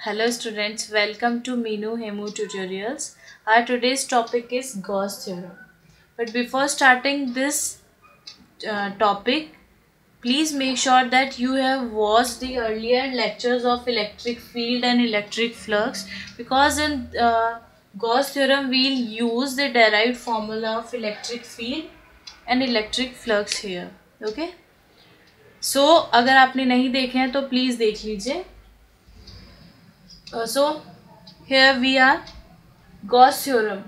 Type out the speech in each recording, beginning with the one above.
Hello students, welcome to Meenu Hemu Tutorials. Our today's topic is Gauss theorem. But before starting this topic, please make sure that you have watched the earlier lectures of electric field and electric flux, because in Gauss theorem we'll use the derived formula of electric field and electric flux here. Okay? So अगर आपने नहीं देखे हैं तो please देख लीजिए. So here we are, Gauss theorem.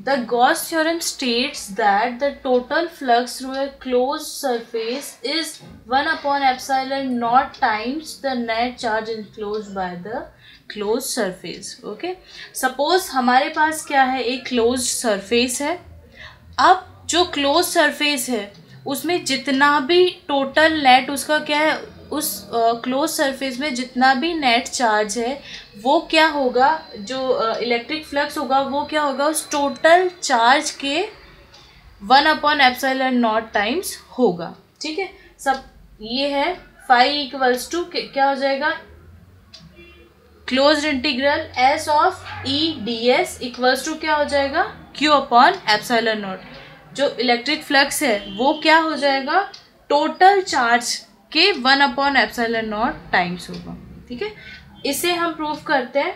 The Gauss theorem states that the total flux through a closed surface is 1 upon epsilon naught times the net charge enclosed by the closed surface. Okay. Suppose हमारे पास क्या है, एक closed surface है. अब जो closed surface है उसमें जितना भी टोटल नेट उसका क्या है, उस क्लोज सरफेस में जितना भी नेट चार्ज है वो क्या होगा, जो इलेक्ट्रिक फ्लक्स होगा वो क्या होगा, उस टोटल चार्ज के 1 अपॉन एप्सिलॉन नॉट टाइम्स होगा. ठीक है, सब ये है. फाई इक्वल्स टू क्या हो जाएगा, closed integral S of E D S equals to क्या हो जाएगा, क्यू अपॉन एप्सिलॉन नॉट. जो इलेक्ट्रिक फ्लक्स है वो क्या हो जाएगा, टोटल चार्ज के 1 अपॉन एप्सिलॉन नॉट टाइम्स होगा. ठीक है, इसे हम प्रूव करते हैं.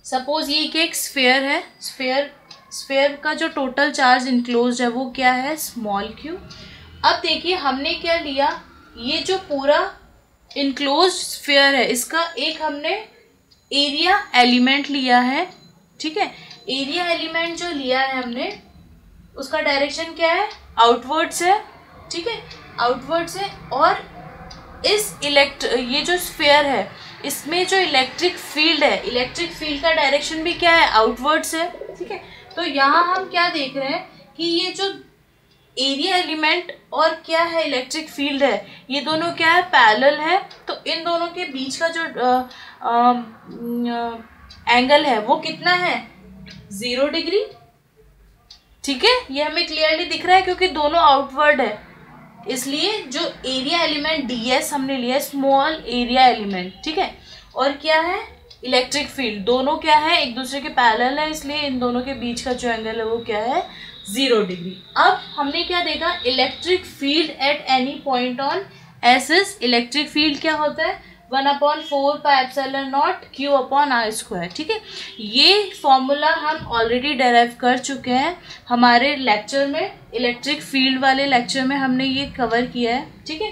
सपोज ये कि एक स्फेयर है, स्फेयर का जो टोटल चार्ज इनक्लोज्ड है वो क्या है, स्मॉल क्यू. अब देखिए हमने क्या लिया, ये जो पूरा इनक्लोज्ड स्फेयर है इसका एक हमने एरिया एलिमेंट लिया है. ठीक है, एरिया एलिमेंट जो लिया है हमने उसका डायरेक्शन क्या है, आउटवर्ड्स है. ठीक है, आउटवर्ड्स है. और इस ये जो स्फेयर है इसमें जो इलेक्ट्रिक फील्ड है, इलेक्ट्रिक फील्ड का डायरेक्शन भी क्या है, आउटवर्ड्स है. ठीक है, तो यहाँ हम क्या देख रहे हैं कि ये जो एरिया एलिमेंट और क्या है इलेक्ट्रिक फील्ड है, ये दोनों क्या है, पैरेलल है. तो इन दोनों के बीच का जो एंगल है वो कितना है, 0 डिग्री. ठीक है, ये हमें क्लियरली दिख रहा है क्योंकि दोनों आउटवर्ड है, इसलिए जो एरिया एलिमेंट डी एस हमने लिया है, स्मॉल एरिया एलिमेंट. ठीक है, और क्या है, इलेक्ट्रिक फील्ड, दोनों क्या है, एक दूसरे के पैरेलल है, इसलिए इन दोनों के बीच का जो एंगल है वो क्या है, 0 डिग्री. अब हमने क्या देखा, electric field at any point on S is, electric field क्या होता है, 1 upon 4 pi epsilon naught Q upon R square. ठीक है, ये फॉर्मूला हम ऑलरेडी डेराइव कर चुके हैं हमारे लेक्चर में, इलेक्ट्रिक फील्ड वाले लेक्चर में हमने ये कवर किया है. ठीक है,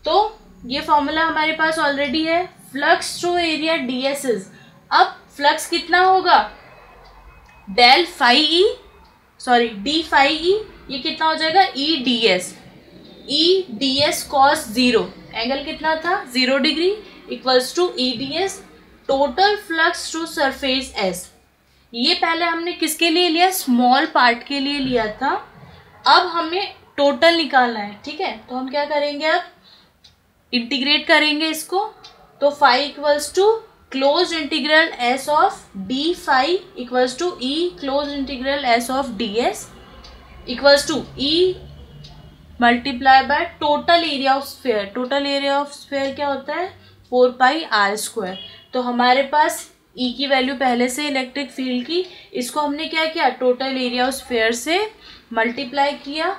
तो ये फॉर्मूला हमारे पास ऑलरेडी है. Flux through area D S is, अब फ्लक्स कितना होगा, del phi E, sorry D phi E, ये कितना हो जाएगा, E D S. E D S cos 0, angle कितना था, 0 degree, equals to E D S total flux through surface S. ये पहले हमने किसके लिए लिया, स्मॉल पार्ट के लिए लिया था. अब हमें टोटल निकालना है. ठीक है, तो हम क्या करेंगे, अब इंटीग्रेट करेंगे इसको. तो phi equals to close integral S of D phi equals to E close integral S of D S equals to E multiply by total area of sphere. Total area of sphere क्या होता है, 4 पाई are square. तो हमारे पास ई की value पहले से electric field की, इसको हमने क्या किया, टोटल एरिया ऑफ स्फेयर से मल्टीप्लाई किया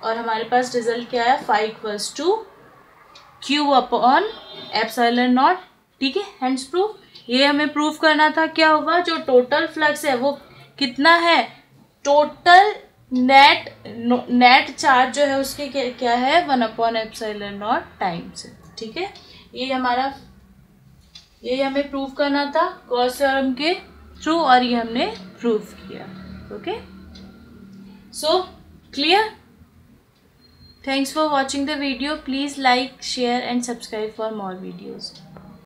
और हमारे पास रिजल्ट क्या है, phi equals to Q upon epsilon naught. ठीक है, हेंस प्रूफ. ये हमें प्रूफ करना था क्या होगा, जो टोटल फ्लक्स है वो कितना है, टोटल नेट चार्ज जो है उसके क्या है, 1 अपॉन एप्सिलॉन नॉट टाइम्स है. ठीक है, ये हमें प्रूव करना था गॉस थ्योरम के थ्रू और ये हमने प्रूव किया. Okay, so clear. Thanks for watching the video. Please like, share and subscribe for more videos.